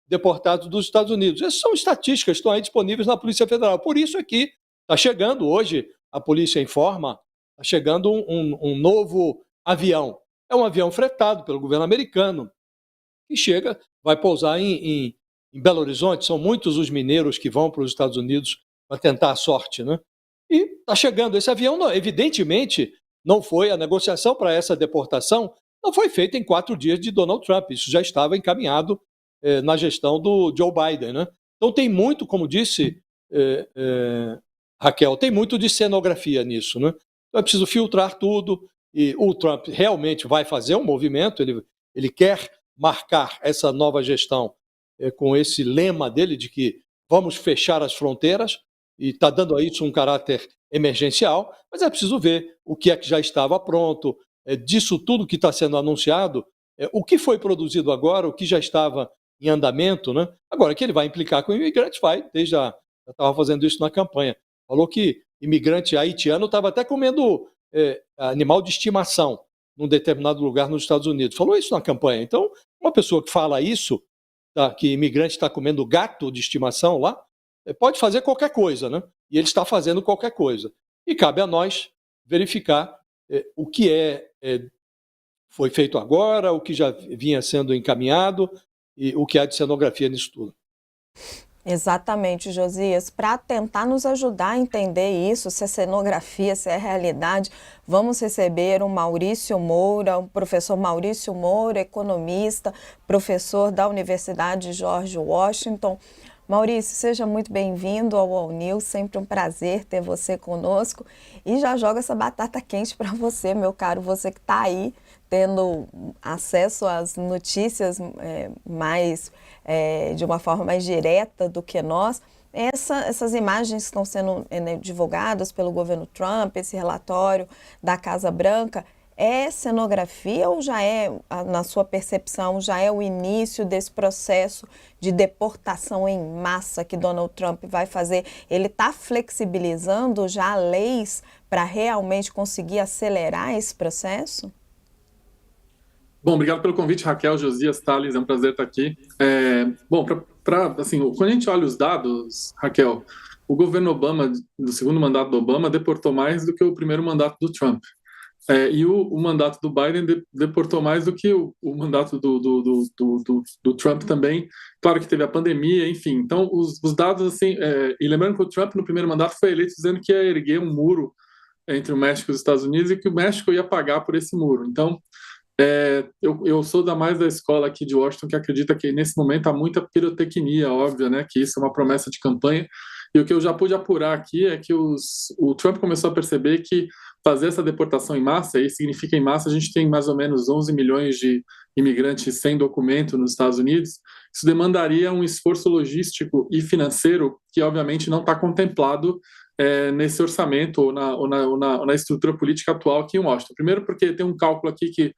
deportados dos Estados Unidos. Essas são estatísticas, estão aí disponíveis na Polícia Federal. Por isso é que está chegando hoje, a polícia informa, está chegando um novo avião. É um avião fretado pelo governo americano, que chega, vai pousar em Belo Horizonte. São muitos os mineiros que vão para os Estados Unidos para tentar a sorte, né? E está chegando esse avião, não, evidentemente, não foi a negociação para essa deportação, não foi feita em 4 dias de Donald Trump. Isso já estava encaminhado na gestão do Joe Biden, né? Então tem muito, como disse Raquel, tem muito de cenografia nisso, né? Então é preciso filtrar tudo, e o Trump realmente vai fazer um movimento, ele quer marcar essa nova gestão com esse lema dele de que vamos fechar as fronteiras, e está dando a isso um caráter emergencial, mas é preciso ver o que é que já estava pronto, disso tudo que está sendo anunciado, o que foi produzido agora, o que já estava em andamento, né? Agora, que ele vai implicar com imigrantes, vai, desde já estava fazendo isso na campanha. Falou que imigrante haitiano estava até comendo animal de estimação num determinado lugar nos Estados Unidos. Falou isso na campanha. Então, uma pessoa que fala isso, que imigrante está comendo gato de estimação lá, pode fazer qualquer coisa, né? E ele está fazendo qualquer coisa. E cabe a nós verificar o que foi feito agora, o que já vinha sendo encaminhado e o que há de cenografia nisso tudo. Exatamente, Josias. Para tentar nos ajudar a entender isso, se é cenografia, se é realidade, vamos receber o Maurício Moura, o professor Maurício Moura, economista, professor da Universidade George Washington. Maurício, seja muito bem-vindo ao All News, sempre um prazer ter você conosco. E já joga essa batata quente para você, meu caro, você que está aí tendo acesso às notícias de uma forma mais direta do que nós. Essas imagens que estão sendo divulgadas pelo governo Trump, esse relatório da Casa Branca, é cenografia ou já é, na sua percepção, já é o início desse processo de deportação em massa que Donald Trump vai fazer? Ele está flexibilizando já leis para realmente conseguir acelerar esse processo? Bom, obrigado pelo convite, Raquel, Josias, Thales, é um prazer estar aqui. Bom, assim, quando a gente olha os dados, Raquel, o governo Obama, do segundo mandato do Obama, deportou mais do que o primeiro mandato do Trump. E o mandato do Biden deportou mais do que o mandato do Trump também. Claro que teve a pandemia, enfim. Então, os dados, assim... e lembrando que o Trump, no primeiro mandato, foi eleito dizendo que ia erguer um muro entre o México e os Estados Unidos e que o México ia pagar por esse muro. Então, eu sou mais da escola aqui de Washington que acredita que nesse momento há muita pirotecnia, óbvia, né? Que isso é uma promessa de campanha. E o que eu já pude apurar aqui é que o Trump começou a perceber que fazer essa deportação em massa, e significa em massa, a gente tem mais ou menos 11 milhões de imigrantes sem documento nos Estados Unidos, isso demandaria um esforço logístico e financeiro que, obviamente, não está contemplado nesse orçamento ou na estrutura política atual aqui em Washington. Primeiro porque tem um cálculo aqui que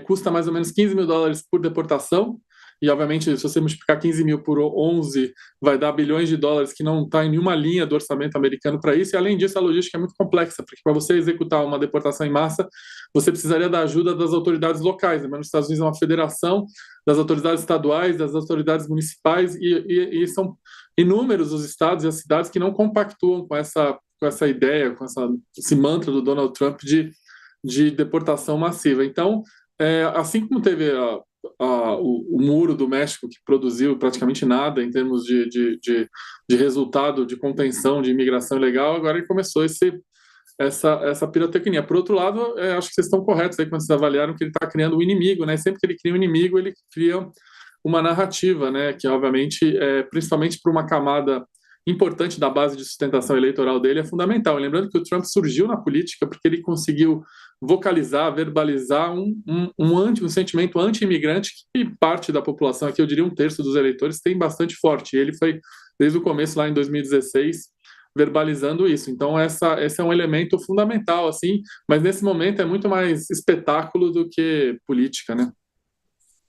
custa mais ou menos $15 mil por deportação, e obviamente se você multiplicar 15 mil por 11, vai dar bilhões de dólares que não está em nenhuma linha do orçamento americano para isso, e além disso a logística é muito complexa, porque para você executar uma deportação em massa, você precisaria da ajuda das autoridades locais, mas nos Estados Unidos é uma federação das autoridades estaduais, das autoridades municipais, e são inúmeros os estados e as cidades que não compactuam com essa ideia, com esse mantra do Donald Trump de deportação massiva. Então, assim como teve o muro do México, que produziu praticamente nada em termos de resultado de contenção de imigração ilegal, agora ele começou essa pirotecnia. Por outro lado, acho que vocês estão corretos aí quando vocês avaliaram que ele está criando um inimigo, né? Sempre que ele cria um inimigo, ele cria uma narrativa, né? Que obviamente, principalmente para uma camada importante da base de sustentação eleitoral dele, é fundamental. Lembrando que o Trump surgiu na política porque ele conseguiu vocalizar, verbalizar um sentimento anti-imigrante que parte da população, aqui eu diria 1/3 dos eleitores, tem bastante forte. E ele foi, desde o começo, lá em 2016, verbalizando isso. Então, esse é um elemento fundamental, assim, mas nesse momento é muito mais espetáculo do que política, né?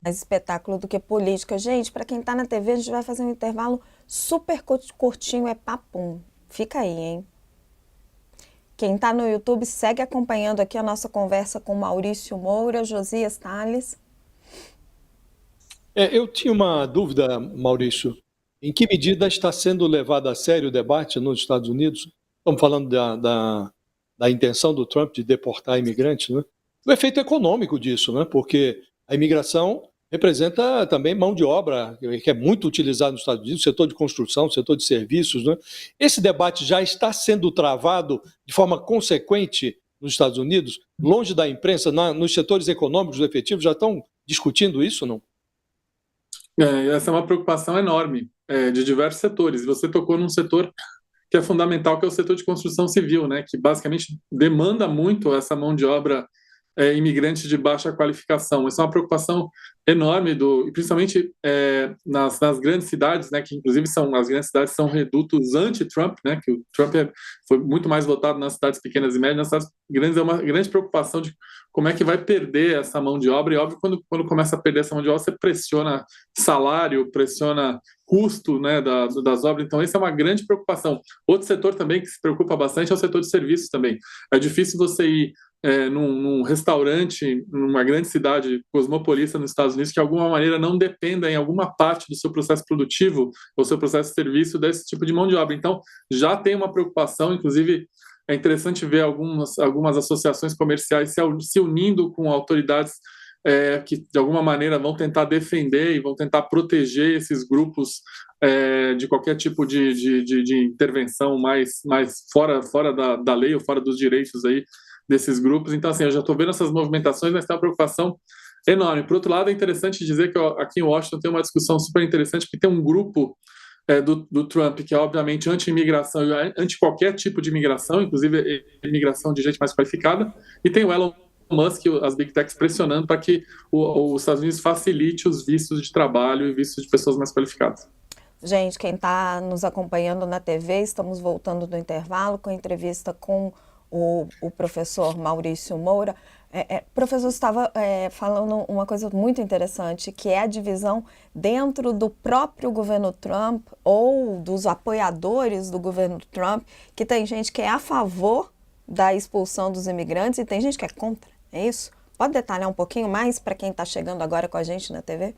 Mais espetáculo do que política. Gente, para quem está na TV, a gente vai fazer um intervalo super curtinho, é papum. Fica aí, hein? Quem está no YouTube, segue acompanhando aqui a nossa conversa com Maurício Moura, Josias Thales. Eu tinha uma dúvida, Maurício. Em que medida está sendo levado a sério o debate nos Estados Unidos? Estamos falando da intenção do Trump de deportar imigrantes, né? O efeito econômico disso, né? Porque a imigração representa também mão de obra, que é muito utilizada nos Estados Unidos, setor de construção, setor de serviços, né? Esse debate já está sendo travado de forma consequente nos Estados Unidos, longe da imprensa, nos setores econômicos efetivos, já estão discutindo isso, não? Essa é uma preocupação enorme de diversos setores. Você tocou num setor que é fundamental, que é o setor de construção civil, né, que basicamente demanda muito essa mão de obra imigrante de baixa qualificação. Essa é uma preocupação enorme, principalmente nas grandes cidades, né, que inclusive as grandes cidades são redutos anti-Trump, né, que o Trump foi muito mais votado nas cidades pequenas e médias, nas cidades grandes é uma grande preocupação de como é que vai perder essa mão de obra, e óbvio, quando começa a perder essa mão de obra, você pressiona salário, pressiona custo, né, das obras, então essa é uma grande preocupação. Outro setor também que se preocupa bastante é o setor de serviços também. É difícil você ir num restaurante, numa grande cidade cosmopolita nos Estados Unidos, que de alguma maneira não dependa em alguma parte do seu processo produtivo ou seu processo de serviço desse tipo de mão de obra. Então, já tem uma preocupação, inclusive é interessante ver algumas associações comerciais se unindo com autoridades que de alguma maneira vão tentar defender e vão tentar proteger esses grupos de qualquer tipo de intervenção mais fora da lei ou fora dos direitos aí desses grupos. Então, assim, eu já estou vendo essas movimentações, mas tem uma preocupação enorme. Por outro lado, é interessante dizer que aqui em Washington tem uma discussão super interessante, que tem um grupo do Trump, que é obviamente anti-imigração e anti qualquer tipo de imigração, inclusive imigração de gente mais qualificada, e tem o Elon Musk, as Big Techs pressionando para que os Estados Unidos facilite os vistos de trabalho e vistos de pessoas mais qualificadas. Gente, quem está nos acompanhando na TV, estamos voltando do intervalo com a entrevista com o professor Maurício Moura. Professor, estava falando uma coisa muito interessante, que é a divisão dentro do próprio governo Trump ou dos apoiadores do governo Trump, que tem gente que é a favor da expulsão dos imigrantes e tem gente que é contra, é isso? Pode detalhar um pouquinho mais para quem está chegando agora com a gente na TV?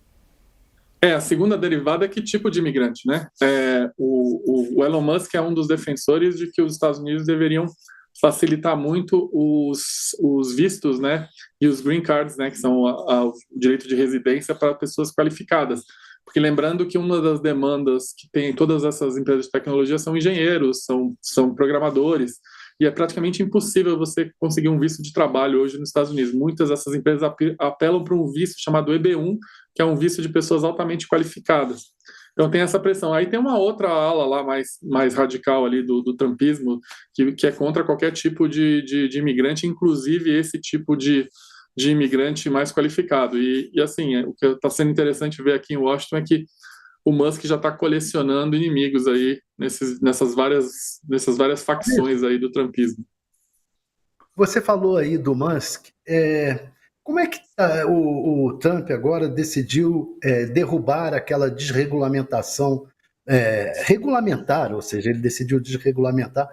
A segunda derivada é que tipo de imigrante, né? O Elon Musk é um dos defensores de que os Estados Unidos deveriam facilitar muito os vistos, né, e os green cards, né, que são o direito de residência para pessoas qualificadas. Porque lembrando que uma das demandas que tem todas essas empresas de tecnologia são engenheiros, são programadores, e é praticamente impossível você conseguir um visto de trabalho hoje nos Estados Unidos. Muitas dessas empresas apelam para um visto chamado EB1, que é um visto de pessoas altamente qualificadas. Então tem essa pressão. Aí tem uma outra ala lá mais radical ali do trumpismo, que é contra qualquer tipo de imigrante, inclusive esse tipo de imigrante mais qualificado. E assim, o que está sendo interessante ver aqui em Washington é que o Musk já está colecionando inimigos aí nessas várias facções aí do trumpismo. Você falou aí do Musk. Como é que o Trump agora decidiu derrubar aquela desregulamentação, regulamentar, ou seja, ele decidiu desregulamentar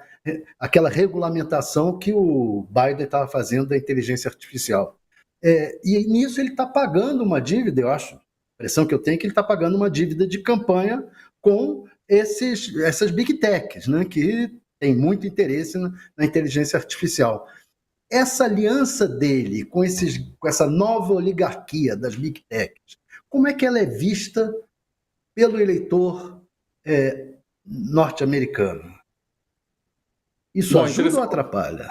aquela regulamentação que o Biden estava fazendo da inteligência artificial. E nisso ele está pagando uma dívida, eu acho, a impressão que eu tenho é que ele está pagando uma dívida de campanha com essas Big Techs, né, que tem muito interesse na inteligência artificial. Essa aliança dele com essa nova oligarquia das Big Techs, como é que ela é vista pelo eleitor norte-americano? Isso ajuda ou atrapalha?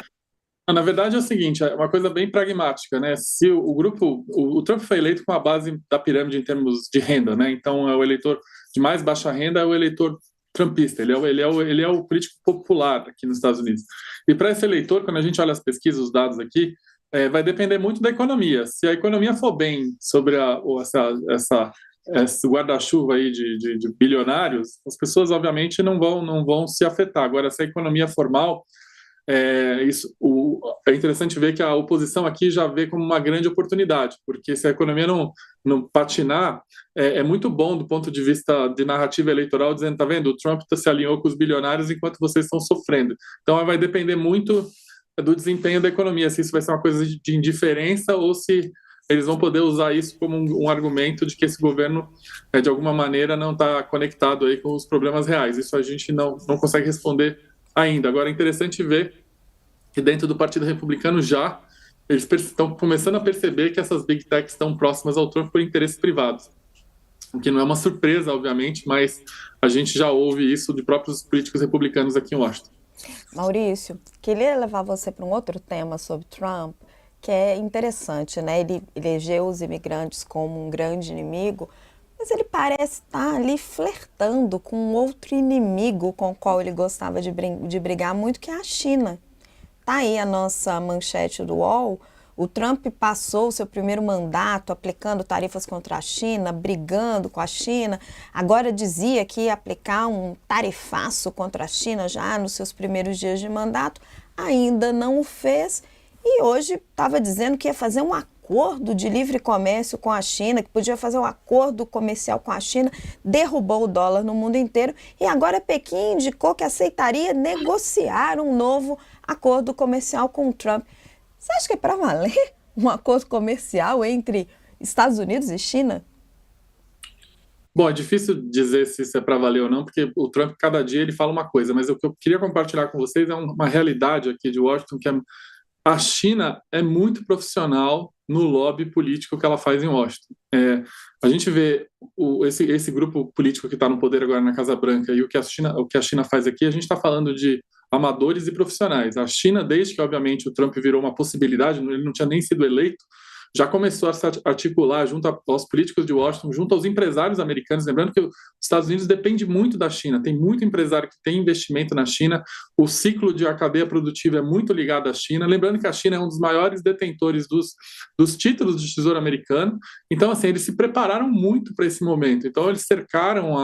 Na verdade é o seguinte, é uma coisa bem pragmática, né? Se o Trump foi eleito com a base da pirâmide em termos de renda, né? Então o eleitor de mais baixa renda é o eleitor trumpista, ele é o político popular aqui nos Estados Unidos. E para esse eleitor, quando a gente olha as pesquisas, os dados aqui, vai depender muito da economia. Se a economia for bem sobre esse guarda-chuva aí de bilionários, as pessoas obviamente não vão se afetar. Agora, se a economia for mal, é interessante ver que a oposição aqui já vê como uma grande oportunidade, porque se a economia não patinar, é muito bom do ponto de vista de narrativa eleitoral, dizendo, tá vendo, o Trump se alinhou com os bilionários enquanto vocês estão sofrendo. Então vai depender muito do desempenho da economia, se isso vai ser uma coisa de indiferença ou se eles vão poder usar isso como um argumento de que esse governo, de alguma maneira, não está conectado aí com os problemas reais. Isso a gente não consegue responder ainda. Agora, é interessante ver que dentro do Partido Republicano eles estão começando a perceber que essas big techs estão próximas ao Trump por interesses privados. O que não é uma surpresa, obviamente, mas a gente já ouve isso de próprios políticos republicanos aqui em Washington. Maurício, queria levar você para um outro tema sobre Trump, que é interessante, né? Ele elegeu os imigrantes como um grande inimigo, mas ele parece estar ali flertando com outro inimigo com o qual ele gostava de brigar muito, que é a China. Tá aí a nossa manchete do UOL. O Trump passou o seu primeiro mandato aplicando tarifas contra a China, brigando com a China. Agora dizia que ia aplicar um tarifaço contra a China já nos seus primeiros dias de mandato. Ainda não o fez e hoje estava dizendo que ia fazer um acordo de livre comércio com a China, que podia fazer um acordo comercial com a China, derrubou o dólar no mundo inteiro e agora Pequim indicou que aceitaria negociar um novo acordo comercial com o Trump. Você acha que é para valer um acordo comercial entre Estados Unidos e China? Bom, é difícil dizer se isso é para valer ou não, porque o Trump, cada dia, ele fala uma coisa, mas o que eu queria compartilhar com vocês é uma realidade aqui de Washington, que a China é muito profissional no lobby político que ela faz em Washington. A gente vê esse grupo político que está no poder agora na Casa Branca e o que a China faz aqui, a gente está falando de amadores e profissionais. A China, desde que, obviamente, o Trump virou uma possibilidade, ele não tinha nem sido eleito, já começou a se articular junto aos políticos de Washington, junto aos empresários americanos. Lembrando que os Estados Unidos depende muito da China, tem muito empresário que tem investimento na China, o ciclo de a cadeia produtiva é muito ligado à China. Lembrando que a China é um dos maiores detentores dos títulos de tesouro americano. Então, assim, eles se prepararam muito para esse momento. Então, eles cercaram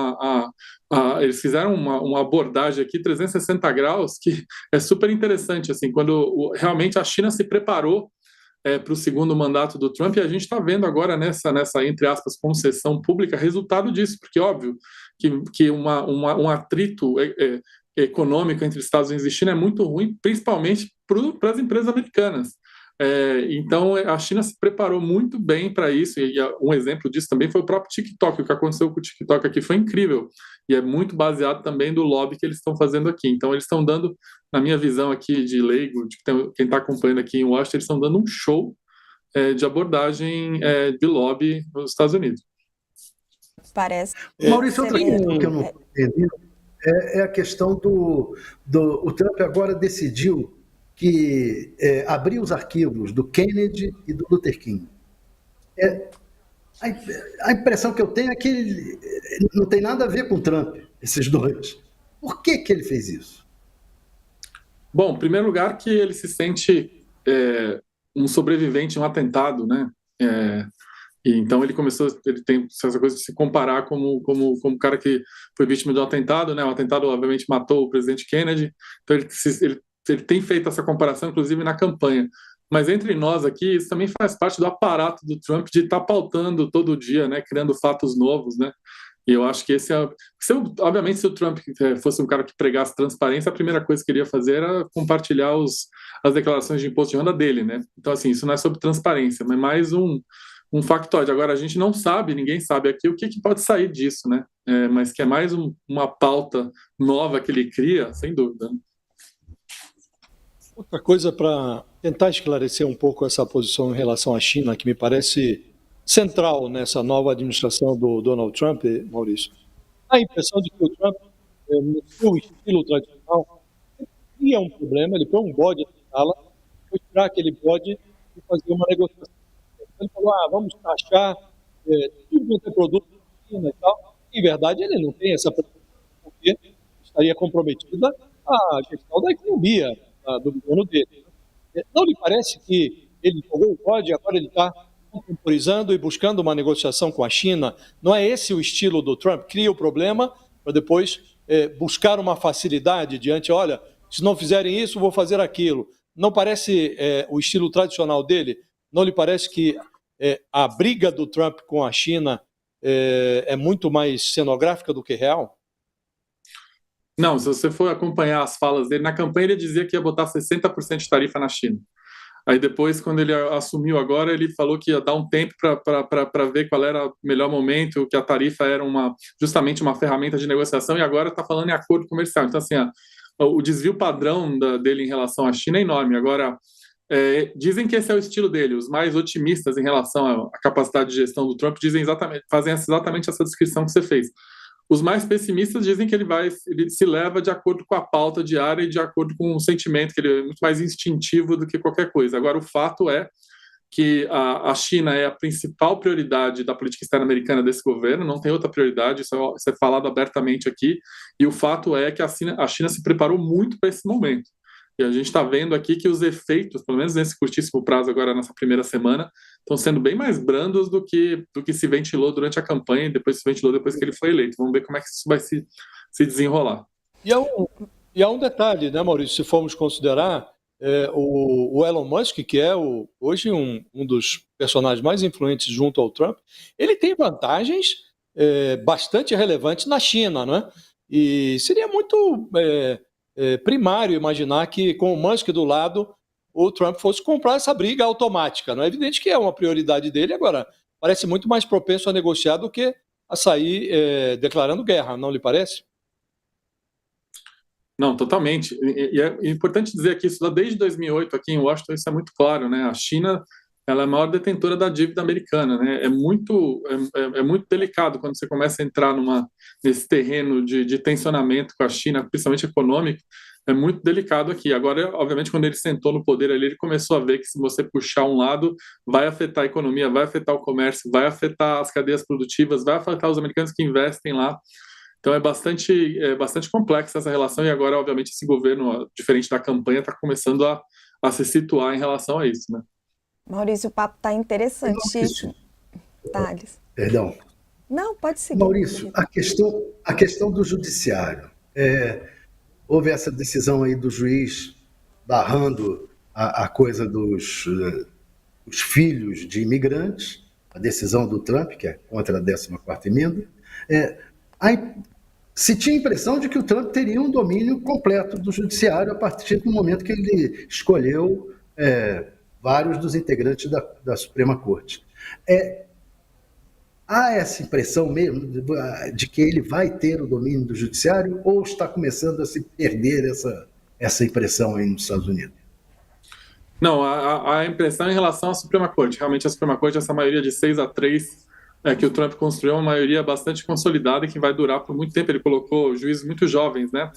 eles fizeram uma abordagem aqui 360 graus que é super interessante, assim, quando realmente a China se preparou para o segundo mandato do Trump, e a gente está vendo agora nessa, entre aspas, concessão pública, resultado disso, porque óbvio que um atrito econômico entre Estados Unidos e China é muito ruim, principalmente para as empresas americanas. Então, a China se preparou muito bem para isso, e um exemplo disso também foi o próprio TikTok. O que aconteceu com o TikTok aqui foi incrível, e é muito baseado também do lobby que eles estão fazendo aqui. Então, eles estão dando, na minha visão aqui de leigo, de quem está acompanhando aqui em Washington, eles estão dando um show de abordagem de lobby nos Estados Unidos. Parece. Maurício, outra questão que eu não estou entendendo é a questão o Trump agora decidiu que abriu os arquivos do Kennedy e do Luther King. A impressão que eu tenho é que ele não tem nada a ver com o Trump, esses dois. Por que ele fez isso? Bom, em primeiro lugar, que ele se sente um sobrevivente de um atentado, né? E então ele tem essa coisa de se comparar como cara que foi vítima de um atentado, né? O atentado obviamente matou o presidente Kennedy, então ele tem feito essa comparação, inclusive na campanha. Mas entre nós aqui, isso também faz parte do aparato do Trump de estar pautando todo dia, né? Criando fatos novos, né? E eu acho que obviamente, se o Trump fosse um cara que pregasse transparência, a primeira coisa que ele ia fazer era compartilhar as declarações de imposto de renda dele, né? Então, assim, isso não é sobre transparência, mas mais um factoide. Agora, a gente não sabe, ninguém sabe aqui o que pode sair disso, né? Mas que é mais uma pauta nova que ele cria, sem dúvida. Outra coisa para tentar esclarecer um pouco essa posição em relação à China, que me parece central nessa nova administração do Donald Trump, Maurício. A impressão de que o Trump, no seu estilo tradicional, tinha um problema, ele põe um bode na sala, foi tirar aquele bode e fazer uma negociação. Ele falou, vamos taxar tudo quanto é produto da China e tal. Em verdade, ele não tem essa preocupação, porque estaria comprometida a gestão da economia do governo dele. Não lhe parece que ele jogou o bode e agora ele está contemporizando e buscando uma negociação com a China? Não é esse o estilo do Trump? Cria o problema para depois buscar uma facilidade diante, olha, se não fizerem isso, vou fazer aquilo. Não parece o estilo tradicional dele? Não lhe parece que a briga do Trump com a China é muito mais cenográfica do que real? Não, se você for acompanhar as falas dele, na campanha ele dizia que ia botar 60% de tarifa na China. Aí depois, quando ele assumiu agora, ele falou que ia dar um tempo para ver qual era o melhor momento, que a tarifa era justamente uma ferramenta de negociação, e agora está falando em acordo comercial. Então, assim, o desvio padrão dele em relação à China é enorme. Agora, dizem que esse é o estilo dele. Os mais otimistas em relação à capacidade de gestão do Trump fazem exatamente essa descrição que você fez. Os mais pessimistas dizem que ele se leva de acordo com a pauta diária e de acordo com o sentimento, que ele é muito mais instintivo do que qualquer coisa. Agora, o fato é que a China é a principal prioridade da política externa americana desse governo, não tem outra prioridade, isso é falado abertamente aqui, e o fato é que a China se preparou muito para esse momento. E a gente está vendo aqui que os efeitos, pelo menos nesse curtíssimo prazo agora, nessa primeira semana, estão sendo bem mais brandos do que se ventilou durante a campanha e depois se ventilou depois que ele foi eleito. Vamos ver como é que isso vai se desenrolar. E há um detalhe, né, Maurício, se formos considerar o Elon Musk, que é hoje um dos personagens mais influentes junto ao Trump, ele tem vantagens bastante relevantes na China, né? E seria muito primário imaginar que, com o Musk do lado, o Trump fosse comprar essa briga automática. Não é evidente que é uma prioridade dele, agora parece muito mais propenso a negociar do que a sair declarando guerra, não lhe parece? Não, totalmente. E é importante dizer que isso desde 2008 aqui em Washington, isso é muito claro, né? A China, ela é a maior detentora da dívida americana, né? É muito delicado quando você começa a entrar nesse terreno de tensionamento com a China, principalmente econômico. É muito delicado aqui. Agora, obviamente, quando ele sentou no poder ali, ele começou a ver que se você puxar um lado, vai afetar a economia, vai afetar o comércio, vai afetar as cadeias produtivas, vai afetar os americanos que investem lá. Então é bastante complexa essa relação, e agora, obviamente, esse governo, diferente da campanha, está começando a se situar em relação a isso, né? Maurício, o papo está interessantíssimo. Thales. Perdão. Não, pode seguir. Maurício, a questão do judiciário. Houve essa decisão aí do juiz barrando a coisa dos filhos de imigrantes, a decisão do Trump, que é contra a 14ª emenda. Se tinha a impressão de que o Trump teria um domínio completo do judiciário a partir do momento que ele escolheu vários dos integrantes da Suprema Corte. Há essa impressão mesmo de que ele vai ter o domínio do judiciário, ou está começando a se perder essa impressão aí nos Estados Unidos? Não, a impressão em relação à Suprema Corte. Realmente a Suprema Corte, essa maioria de 6-3 que o Trump construiu, é uma maioria bastante consolidada e que vai durar por muito tempo. Ele colocou juízes muito jovens, né?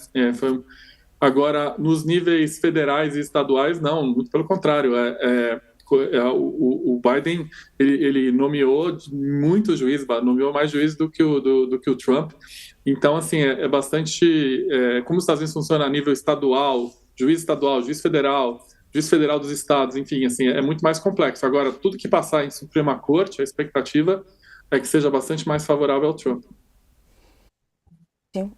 Agora, nos níveis federais e estaduais, não, muito pelo contrário. O Biden ele nomeou muitos juízes, nomeou mais juízes do que o Trump. Então, assim, é bastante como os Estados Unidos funciona a nível estadual, juiz federal dos estados, enfim, assim, é muito mais complexo. Agora, tudo que passar em Suprema Corte, a expectativa é que seja bastante mais favorável ao Trump.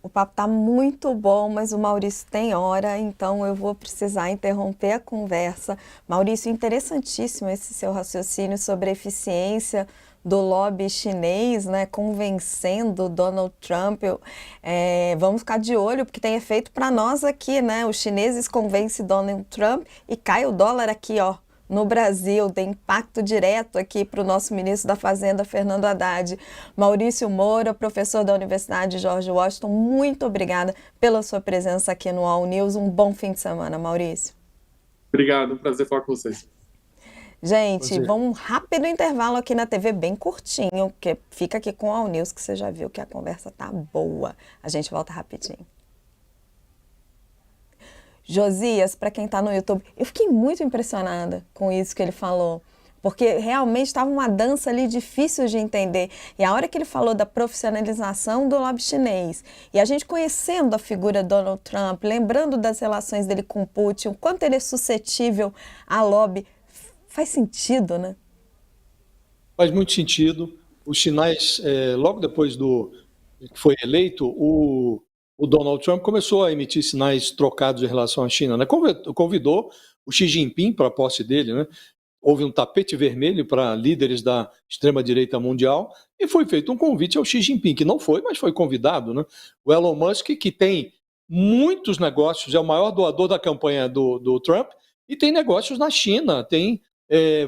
O papo está muito bom, mas o Maurício tem hora, então eu vou precisar interromper a conversa. Maurício, interessantíssimo esse seu raciocínio sobre a eficiência do lobby chinês, né, convencendo Donald Trump. Vamos ficar de olho, porque tem efeito para nós aqui, né? Os chineses convencem Donald Trump e cai o dólar aqui, ó, no Brasil, tem impacto direto aqui para o nosso ministro da Fazenda, Fernando Haddad. Maurício Moura, professor da Universidade George Washington, muito obrigada pela sua presença aqui no All News. Um bom fim de semana, Maurício. Obrigado, um prazer falar com vocês. Gente, vamos um rápido intervalo aqui na TV, bem curtinho, porque fica aqui com o All News, que você já viu que a conversa tá boa. A gente volta rapidinho. Josias, para quem está no YouTube, eu fiquei muito impressionada com isso que ele falou, porque realmente estava uma dança ali difícil de entender. E a hora que ele falou da profissionalização do lobby chinês, e a gente conhecendo a figura Donald Trump, lembrando das relações dele com Putin, o quanto ele é suscetível a lobby, faz sentido, né? Faz muito sentido. Os sinais, logo depois que foi eleito, o Donald Trump começou a emitir sinais trocados em relação à China, né? Convidou o Xi Jinping para a posse dele, né? Houve um tapete vermelho para líderes da extrema-direita mundial e foi feito um convite ao Xi Jinping, que não foi, mas foi convidado, né? O Elon Musk, que tem muitos negócios, é o maior doador da campanha do Trump, e tem negócios na China, tem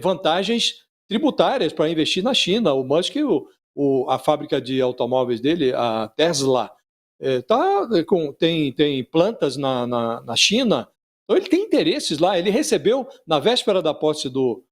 vantagens tributárias para investir na China. O Musk, a fábrica de automóveis dele, a Tesla, tem plantas na China, então ele tem interesses lá. Ele recebeu, na véspera da posse do